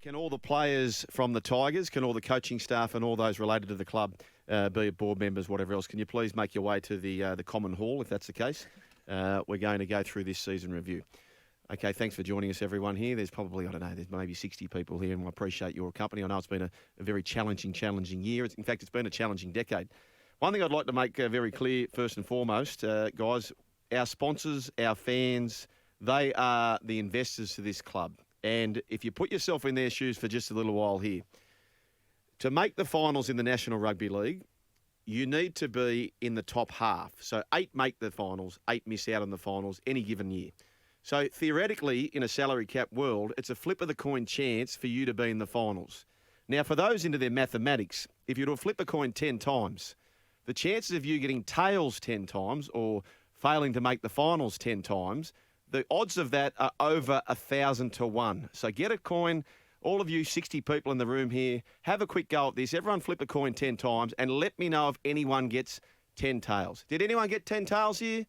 Can all the players from the Tigers, can all the coaching staff and all those related to the club, be it board members, whatever else, can you please make your way to the Common Hall, if that's the case? We're going to go through this season review. Okay, thanks for joining us, everyone here. There's probably, there's maybe 60 people here, and I appreciate your company. I know it's been a very challenging year. In fact, it's been a challenging decade. One thing I'd like to make very clear, first and foremost, guys, our sponsors, our fans, they are the investors to this club. And if you put yourself in their shoes for just a little while here, to make the finals in the National Rugby League, you need to be in the top half. So 8 make the finals, 8 miss out on the finals any given year. So theoretically, in a salary cap world, it's a flip of the coin chance for you to be in the finals. Now, for those into their mathematics, if you were to flip a coin 10 times, the chances of you getting tails 10 times or failing to make the finals 10 times, the odds of that are over 1,000 to 1. So get a coin. All of you 60 people in the room here, have a quick go at this. Everyone flip a coin 10 times and let me know if anyone gets 10 tails. Did anyone get 10 tails here?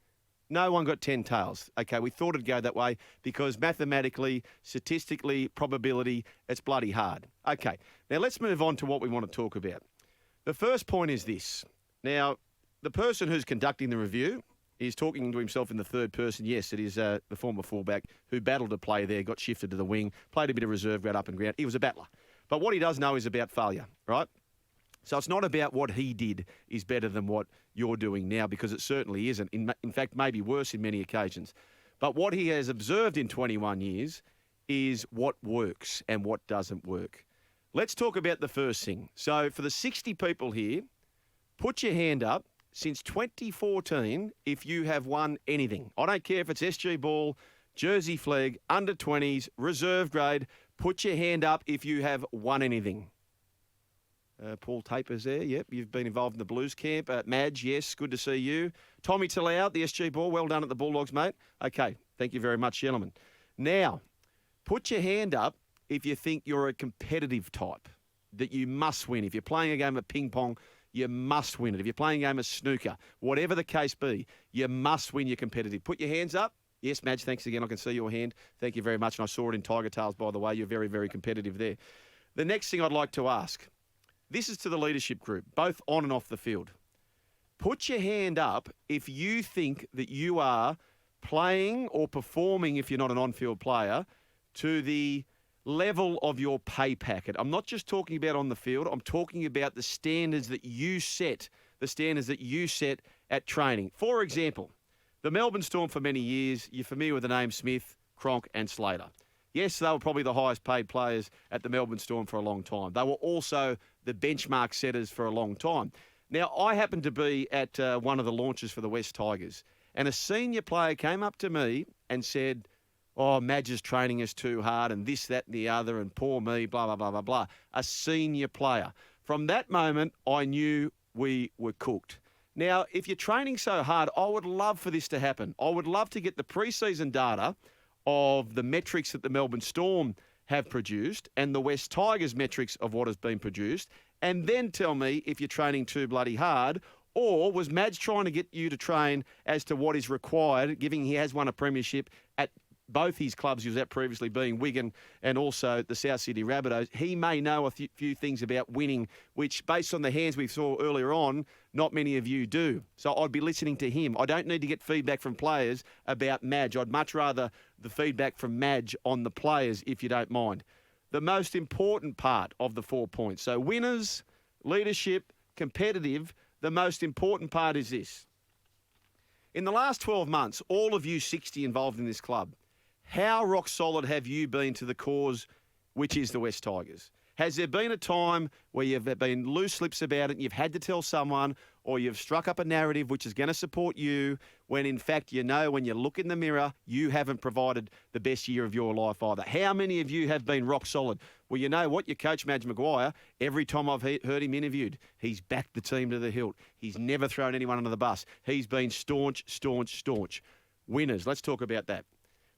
No one got 10 tails. Okay, we thought it'd go that way because mathematically, statistically, probability, it's bloody hard. Okay, now let's move on to what we want to talk about. The first point is this. Now, the person who's conducting the review is talking to himself in the third person. Yes, it is the former fullback who battled to play there, got shifted to the wing, played a bit of reserve grade up and ground. He was a battler. But what he does know is about failure, right? So it's not about what he did is better than what you're doing now, because it certainly isn't. In fact, maybe worse in many occasions. But what he has observed in 21 years is what works and what doesn't work. Let's talk about the first thing. So for the 60 people here, put your hand up. Since 2014, if you have won anything, I don't care if it's SG Ball, Jersey Flag, under 20s, reserve grade, put your hand up if you have won anything. Paul Taper's there, yep, you've been involved in the Blues camp. Madge, yes, good to see you. Tommy Talau, the SG Ball, well done at the Bulldogs, mate. Okay, thank you very much, gentlemen. Now, put your hand up if you think you're a competitive type, that you must win. If you're playing a game of ping pong, you must win it. If you're playing a game of snooker, whatever the case be, you must win your competitive. Put your hands up. Yes, Madge, thanks again. I can see your hand. Thank you very much. And I saw it in Tiger Tails, by the way. You're very, very competitive there. The next thing I'd like to ask, this is to the leadership group, both on and off the field. Put your hand up if you think that you are playing or performing, if you're not an on-field player, to the level of your pay packet. I'm not just talking about on the field. I'm talking about the standards that you set, at training. For example, the Melbourne Storm for many years, you're familiar with the name Smith, Cronk and Slater. Yes, they were probably the highest paid players at the Melbourne Storm for a long time. They were also the benchmark setters for a long time. Now, I happened to be at one of the launches for the West Tigers, and a senior player came up to me and said, "Oh, Madge is training us too hard and this, that and the other and poor me, blah, blah, blah, blah, blah." A senior player. From that moment, I knew we were cooked. Now, if you're training so hard, I would love for this to happen. I would love to get the preseason data of the metrics that the Melbourne Storm have produced and the West Tigers metrics of what has been produced, and then tell me if you're training too bloody hard, or was Madge trying to get you to train as to what is required, given he has won a premiership at both his clubs he was at previously, being Wigan and also the South Sydney Rabbitohs. He may know a few things about winning, which, based on the hands we saw earlier on, not many of you do. So I'd be listening to him. I don't need to get feedback from players about Madge. I'd much rather the feedback from Madge on the players, if you don't mind. The most important part of the 4 points. So winners, leadership, competitive, the most important part is this. In the last 12 months, all of you 60 involved in this club, how rock solid have you been to the cause, which is the West Tigers? Has there been a time where you've been loose lips about it and you've had to tell someone, or you've struck up a narrative which is going to support you, when in fact you know when you look in the mirror, you haven't provided the best year of your life either? How many of you have been rock solid? Well, you know what? Your coach, Maguire, every time I've heard him interviewed, he's backed the team to the hilt. He's never thrown anyone under the bus. He's been staunch. Winners, let's talk about that.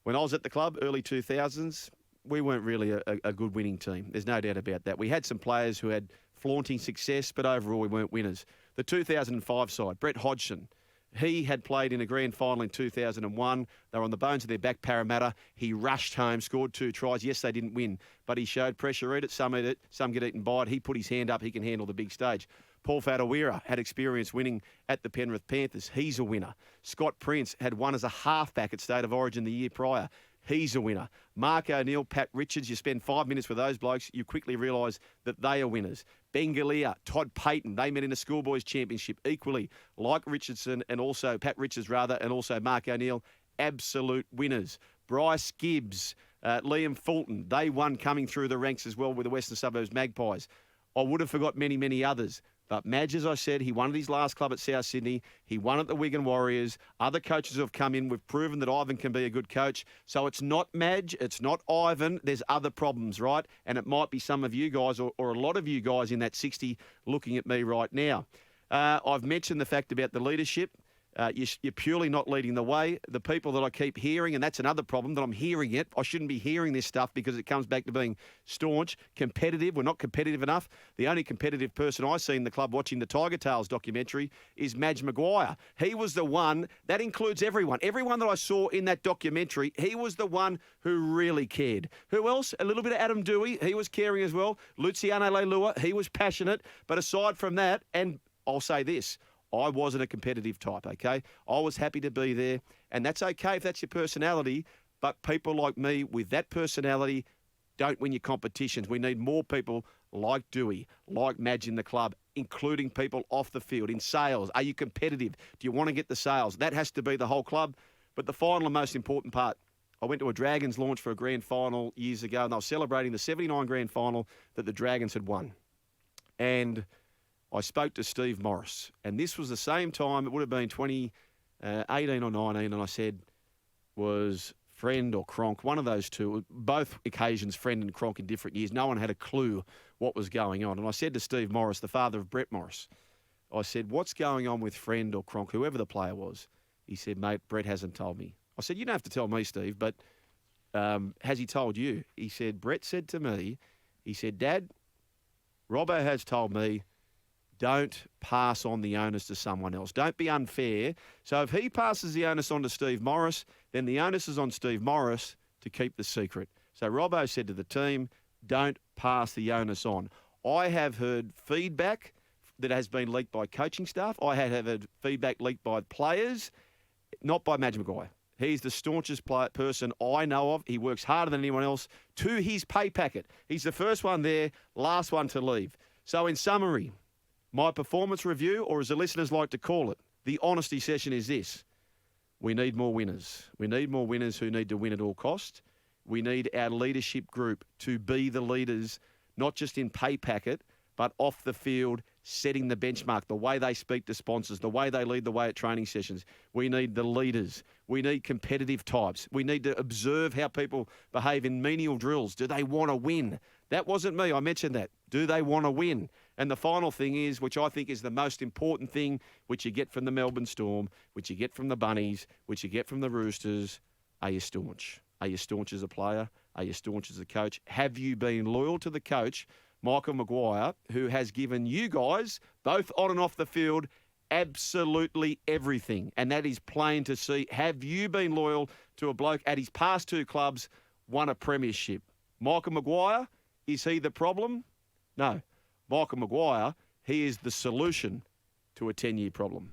When I was at the club, early 2000s, we weren't really a good winning team. There's no doubt about that. We had some players who had flaunting success, but overall we weren't winners. The 2005 side, Brett Hodgson, He had played in a grand final in 2001. They were on the bones of their back, Parramatta. He rushed home, scored 2 tries. Yes, they didn't win, but he showed pressure. Eat it, some eat it, some get eaten by it. He put his hand up. He can handle the big stage. Paul Fadawira had experience winning at the Penrith Panthers. He's a winner. Scott Prince had won as a halfback at State of Origin the year prior. He's a winner. Mark O'Neill, Pat Richards, you spend 5 minutes with those blokes, you quickly realise that they are winners. Ben Galea, Todd Payton, they met in a schoolboys championship equally, like Richardson and also, Pat Richards rather, and also Mark O'Neill, absolute winners. Bryce Gibbs, Liam Fulton, they won coming through the ranks as well with the Western Suburbs Magpies. I would have forgot many, many others. But Madge, as I said, he won at his last club at South Sydney. He won at the Wigan Warriors. Other coaches have come in. We've proven that Ivan can be a good coach. So it's not Madge. It's not Ivan. There's other problems, right? And it might be some of you guys or a lot of you guys in that 60 looking at me right now. I've mentioned the fact about the leadership. You're purely not leading the way. The people that I keep hearing, and that's another problem, that I'm hearing it. I shouldn't be hearing this stuff because it comes back to being staunch, competitive. We're not competitive enough. The only competitive person I see in the club watching the Tiger Tales documentary is Madge Maguire. He was the one, that includes everyone. Everyone that I saw in that documentary, he was the one who really cared. Who else? A little bit of Adam Dewey. He was caring as well. Luciano Leilua, he was passionate. But aside from that, and I'll say this, I wasn't a competitive type, okay? I was happy to be there, and that's okay if that's your personality, but people like me with that personality don't win your competitions. We need more people like Dewey, like Madge in the club, including people off the field, in sales. Are you competitive? Do you want to get the sales? That has to be the whole club. But the final and most important part, I went to a Dragons launch for a grand final years ago, and they were celebrating the 79 grand final that the Dragons had won. And I spoke to Steve Morris, and this was the same time, it would have been 2018 or 19, and I said, was Friend or Cronk, one of those two, both occasions, Friend and Cronk in different years. No one had a clue what was going on. And I said to Steve Morris, the father of Brett Morris, I said, what's going on with Friend or Cronk, whoever the player was? He said, mate, Brett hasn't told me. I said, you don't have to tell me, Steve, but has he told you? He said, Brett said to me, he said, Dad, Robbo has told me, don't pass on the onus to someone else. Don't be unfair. So if he passes the onus on to Steve Morris, then the onus is on Steve Morris to keep the secret. So Robbo said to the team, don't pass the onus on. I have heard feedback that has been leaked by coaching staff. I have heard feedback leaked by players, not by Madge Maguire. He's the staunchest person I know of. He works harder than anyone else to his pay packet. He's the first one there, last one to leave. So in summary, my performance review, or as the listeners like to call it, the honesty session is this. We need more winners. We need more winners who need to win at all cost. We need our leadership group to be the leaders, not just in pay packet, but off the field, setting the benchmark, the way they speak to sponsors, the way they lead the way at training sessions. We need the leaders. We need competitive types. We need to observe how people behave in menial drills. Do they want to win? That wasn't me. I mentioned that. Do they want to win? And the final thing is, which I think is the most important thing, which you get from the Melbourne Storm, which you get from the Bunnies, which you get from the Roosters, are you staunch? Are you staunch as a player? Are you staunch as a coach? Have you been loyal to the coach, Michael Maguire, who has given you guys, both on and off the field, absolutely everything? And that is plain to see. Have you been loyal to a bloke at his past 2 clubs, won a premiership? Michael Maguire, is he the problem? No. Michael Maguire, he is the solution to a 10-year problem.